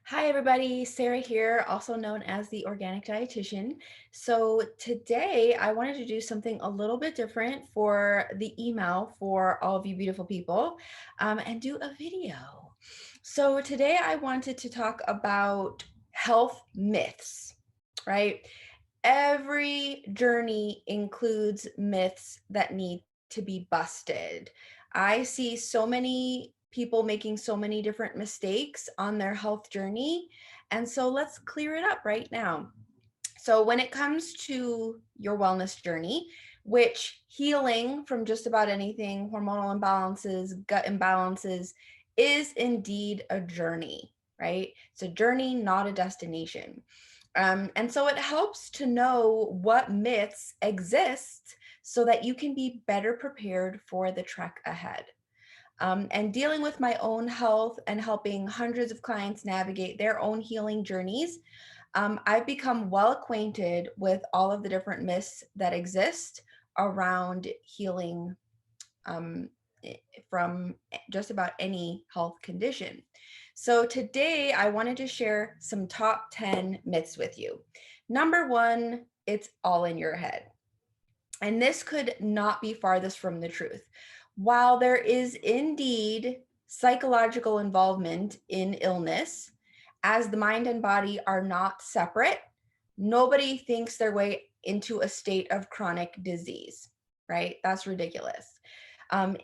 Hi, everybody. Sarah here, also known as the Organic Dietitian. So, today I wanted to do something a little bit different for the email for all of you beautiful people and do a video. So, today I wanted to talk about health myths, right? Every journey includes myths that need to be busted. I see so many people making so many different mistakes on their health journey. And so let's clear it up right now. So, when it comes to your wellness journey, which healing from just about anything, hormonal imbalances, gut imbalances, is indeed a journey, right? It's a journey, not a destination. And so it helps to know what myths exist so that you can be better prepared for the trek ahead. And dealing with my own health and helping hundreds of clients navigate their own healing journeys, I've become well acquainted with all of the different myths that exist around healing um, from just about any health condition. So today I wanted to share some top 10 myths with you. Number one, it's all in your head. And this could not be farthest from the truth. While there is indeed psychological involvement in illness, as the mind and body are not separate, nobody thinks their way into a state of chronic disease, right? That's ridiculous.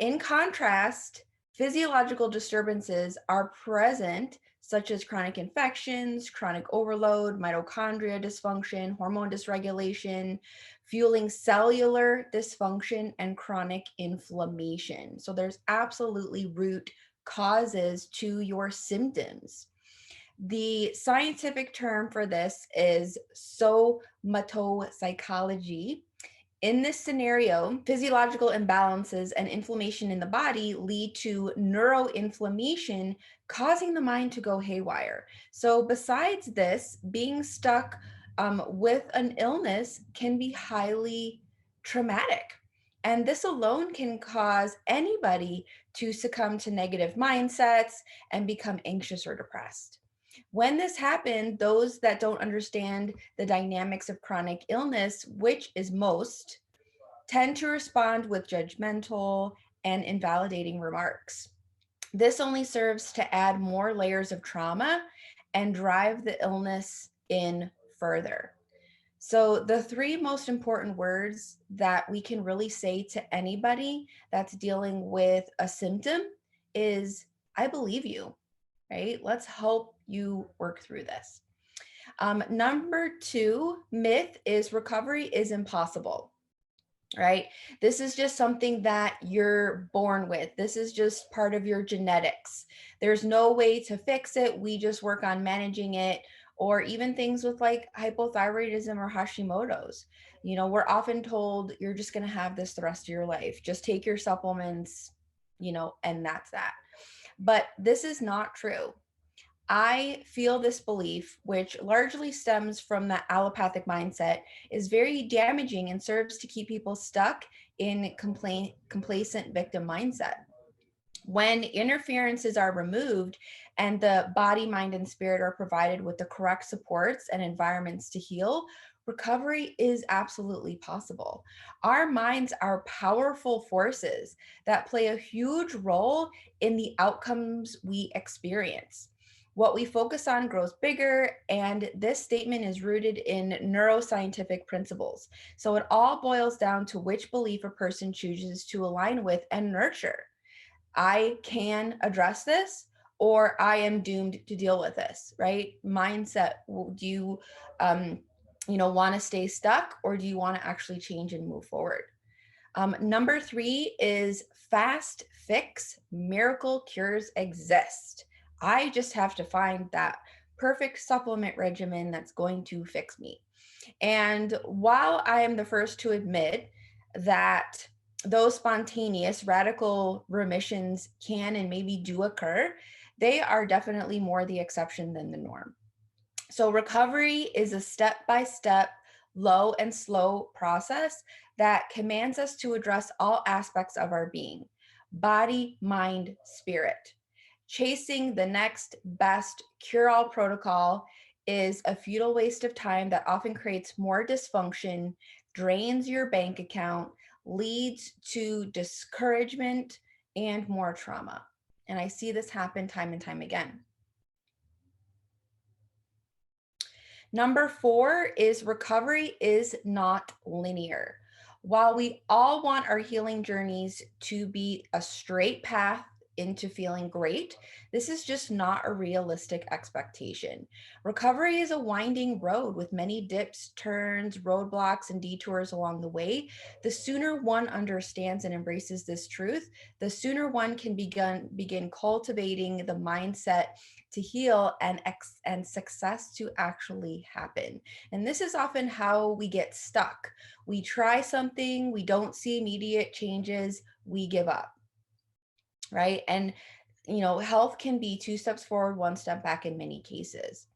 In contrast, physiological disturbances are present, such as chronic infections, chronic overload, mitochondria dysfunction, hormone dysregulation, fueling cellular dysfunction, and chronic inflammation. So there's absolutely root causes to your symptoms. The scientific term for this is somatopsychology. In this scenario, physiological imbalances and inflammation in the body lead to neuroinflammation, causing the mind to go haywire. So, besides this, being stuck with an illness can be highly traumatic. And this alone can cause anybody to succumb to negative mindsets and become anxious or depressed. When this happened, those that don't understand the dynamics of chronic illness, which is most, tend to respond with judgmental and invalidating remarks. This only serves to add more layers of trauma and drive the illness in further. So, the three most important words that we can really say to anybody that's dealing with a symptom is, I believe you, right? Let's help you work through this. Number two myth is recovery is impossible, right? This is just something that you're born with. This is just part of your genetics. There's no way to fix it. We just work on managing it, or even things with like hypothyroidism or Hashimoto's. You know, we're often told you're just going to have this the rest of your life. Just take your supplements, and that's that. But this is not true. I feel this belief, which largely stems from the allopathic mindset, is very damaging and serves to keep people stuck in complacent victim mindset. When interferences are removed and the body, mind, and spirit are provided with the correct supports and environments to heal, recovery is absolutely possible. Our minds are powerful forces that play a huge role in the outcomes we experience. What we focus on grows bigger, and this statement is rooted in neuroscientific principles. So it all boils down to which belief a person chooses to align with and nurture. I can address this, or I am doomed to deal with this, right? Mindset. Do you, want to stay stuck, or do you want to actually change and move forward? Number three is fast fix. Miracle cures exist. I just have to find that perfect supplement regimen that's going to fix me. And while I am the first to admit that those spontaneous radical remissions can and maybe do occur, they are definitely more the exception than the norm. So, recovery is a step by step, low and slow process that commands us to address all aspects of our being: body, mind, spirit. Chasing the next best cure-all protocol is a futile waste of time that often creates more dysfunction, drains your bank account, leads to discouragement and more trauma. And I see this happen time and time again. Number 4 is recovery is not linear. While we all want our healing journeys to be a straight path into feeling great, this is just not a realistic expectation. Recovery is a winding road with many dips, turns, roadblocks, and detours along the way. The sooner one understands and embraces this truth, the sooner one can begin cultivating the mindset to heal and success to actually happen. And this is often how we get stuck. We try something, we don't see immediate changes, we give up, right? And health can be 2 steps forward, 1 step back in many cases.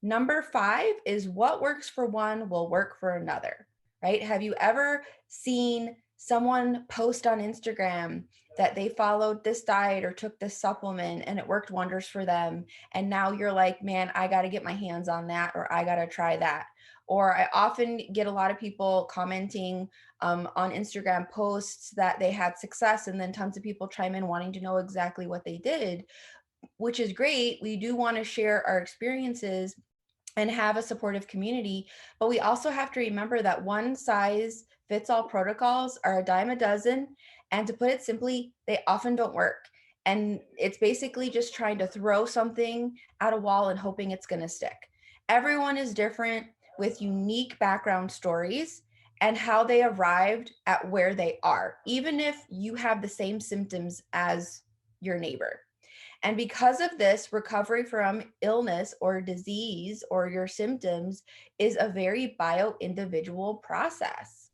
Number 5 is what works for one will work for another, right? Have you ever seen someone post on Instagram that they followed this diet or took this supplement and it worked wonders for them? And now you're like, man, I got to get my hands on that, or I got to try that. Or I often get a lot of people commenting on Instagram posts that they had success, and then tons of people chime in wanting to know exactly what they did, which is great. We do want to share our experiences and have a supportive community. But we also have to remember that one size fits all protocols are a dime a dozen. And to put it simply, they often don't work. And it's basically just trying to throw something at a wall and hoping it's going to stick. Everyone is different with unique background stories and how they arrived at where they are, even if you have the same symptoms as your neighbor. And because of this, recovery from illness or disease or your symptoms is a very bio-individual process,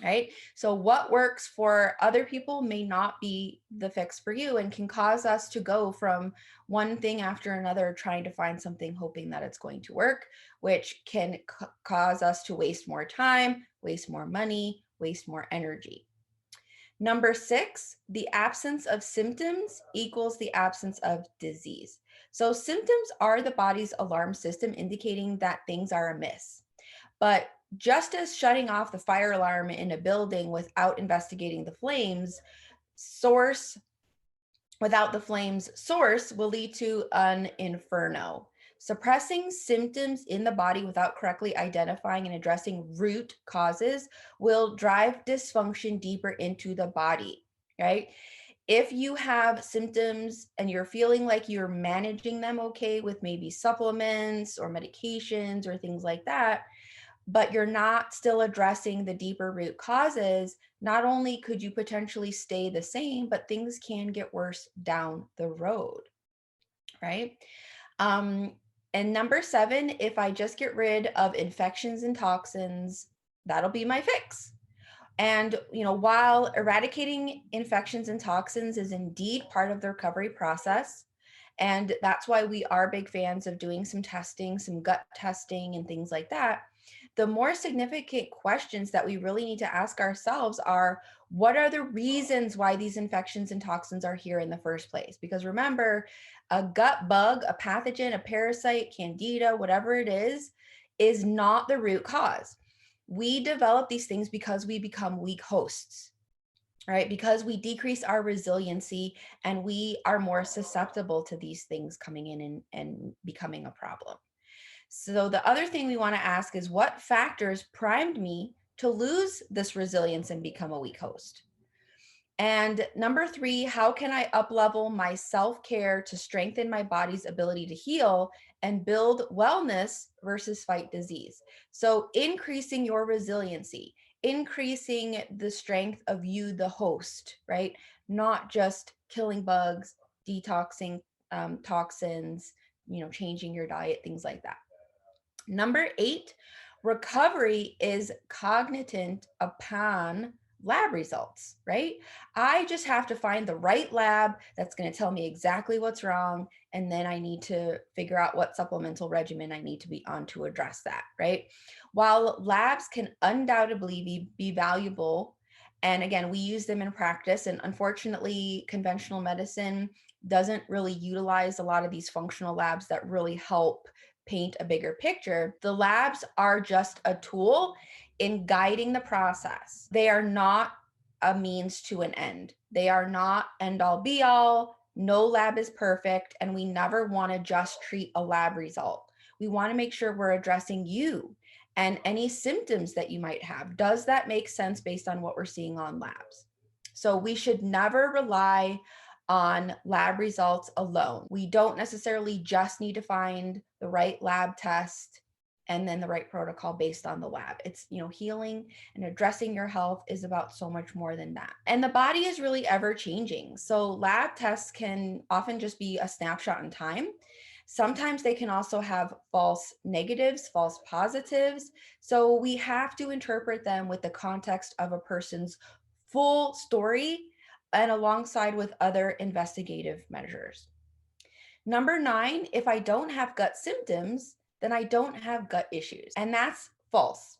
right? So what works for other people may not be the fix for you, and can cause us to go from one thing after another, trying to find something, hoping that it's going to work, which can cause us to waste more time, waste more money, waste more energy. Number 6, the absence of symptoms equals the absence of disease. So symptoms are the body's alarm system indicating that things are amiss. But just as shutting off the fire alarm in a building without investigating the flames source will lead to an inferno. Suppressing symptoms in the body without correctly identifying and addressing root causes will drive dysfunction deeper into the body, right? If you have symptoms and you're feeling like you're managing them okay with maybe supplements or medications or things like that, but you're not still addressing the deeper root causes, not only could you potentially stay the same, but things can get worse down the road, right? And number 7, if I just get rid of infections and toxins, that'll be my fix. And, while eradicating infections and toxins is indeed part of the recovery process, and that's why we are big fans of doing some testing, some gut testing and things like that, the more significant questions that we really need to ask ourselves are, what are the reasons why these infections and toxins are here in the first place? Because remember, a gut bug, a pathogen, a parasite, candida, whatever it is not the root cause. We develop these things because we become weak hosts, right? Because we decrease our resiliency and we are more susceptible to these things coming in and becoming a problem. So the other thing we want to ask is, what factors primed me to lose this resilience and become a weak host? And number 3, how can I up-level my self-care to strengthen my body's ability to heal and build wellness versus fight disease? So increasing your resiliency, increasing the strength of you, the host, right? Not just killing bugs, detoxing toxins, changing your diet, things like that. Number 8, recovery is cognizant upon lab results, right? I just have to find the right lab that's going to tell me exactly what's wrong. And then I need to figure out what supplemental regimen I need to be on to address that, right? While labs can undoubtedly be valuable And again, we use them in practice. And unfortunately, conventional medicine doesn't really utilize a lot of these functional labs that really help paint a bigger picture. The labs are just a tool in guiding the process. They are not a means to an end. They are not end all be all. No lab is perfect, and we never want to just treat a lab result. We want to make sure we're addressing you and any symptoms that you might have. Does that make sense based on what we're seeing on labs? So we should never rely on lab results alone. We don't necessarily just need to find the right lab test and then the right protocol based on the lab. It's, healing and addressing your health is about so much more than that. And the body is really ever changing. So lab tests can often just be a snapshot in time. Sometimes they can also have false negatives, false positives. So we have to interpret them with the context of a person's full story and alongside with other investigative measures. Number 9, if I don't have gut symptoms, then I don't have gut issues. And that's false.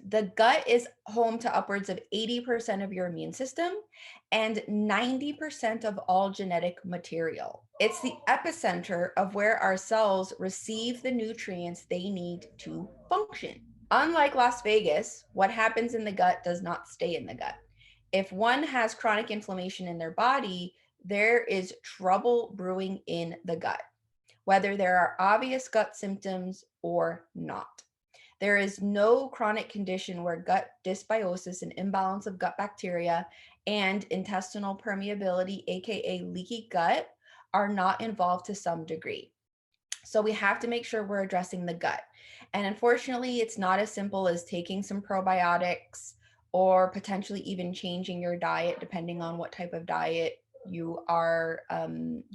The gut is home to upwards of 80% of your immune system and 90% of all genetic material. It's the epicenter of where our cells receive the nutrients they need to function. Unlike Las Vegas, what happens in the gut does not stay in the gut. If one has chronic inflammation in their body, there is trouble brewing in the gut, whether there are obvious gut symptoms or not. There is no chronic condition where gut dysbiosis, an imbalance of gut bacteria, and intestinal permeability, aka leaky gut, are not involved to some degree. So we have to make sure we're addressing the gut. And unfortunately, it's not as simple as taking some probiotics or potentially even changing your diet depending on what type of diet you're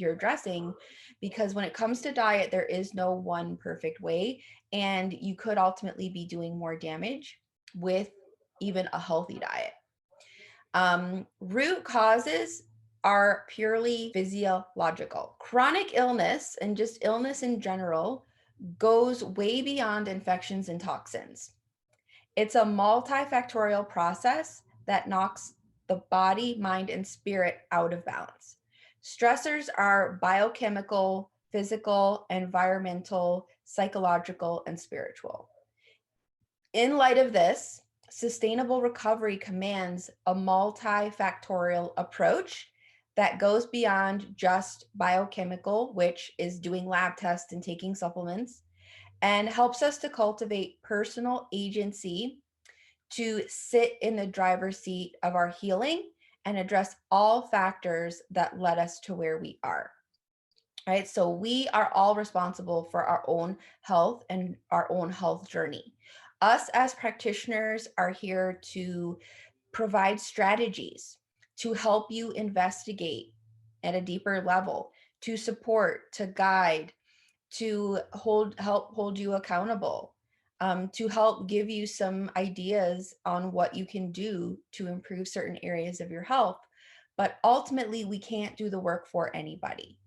addressing, because when it comes to diet, there is no one perfect way, and you could ultimately be doing more damage with even a healthy diet. Root causes are purely physiological. Chronic illness and just illness in general goes way beyond infections and toxins. It's a multifactorial process that knocks the body, mind, and spirit out of balance. Stressors are biochemical, physical, environmental, psychological, and spiritual. In light of this, sustainable recovery commands a multifactorial approach that goes beyond just biochemical, which is doing lab tests and taking supplements, and helps us to cultivate personal agency to sit in the driver's seat of our healing and address all factors that led us to where we are. Right? So we are all responsible for our own health and our own health journey. Us as practitioners are here to provide strategies to help you investigate at a deeper level, to support, to guide, to help hold you accountable, to help give you some ideas on what you can do to improve certain areas of your health. But ultimately, we can't do the work for anybody.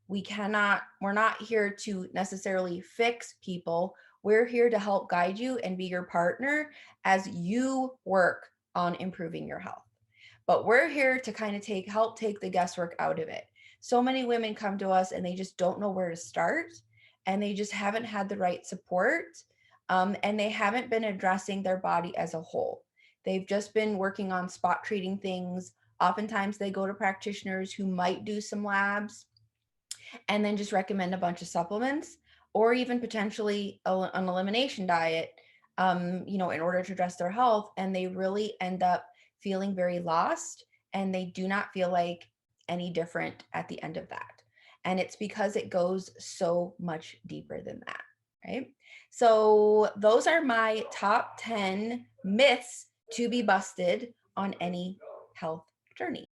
We're not here to necessarily fix people. We're here to help guide you and be your partner as you work on improving your health. But we're here to kind of help take the guesswork out of it. So many women come to us and they just don't know where to start, and they just haven't had the right support, and they haven't been addressing their body as a whole. They've just been working on spot treating things. Oftentimes they go to practitioners who might do some labs and then just recommend a bunch of supplements, or even potentially an elimination diet, in order to address their health. And they really end up feeling very lost, and they do not feel like any different at the end of that. And it's because it goes so much deeper than that, right? So those are my top 10 myths to be busted on any health journey.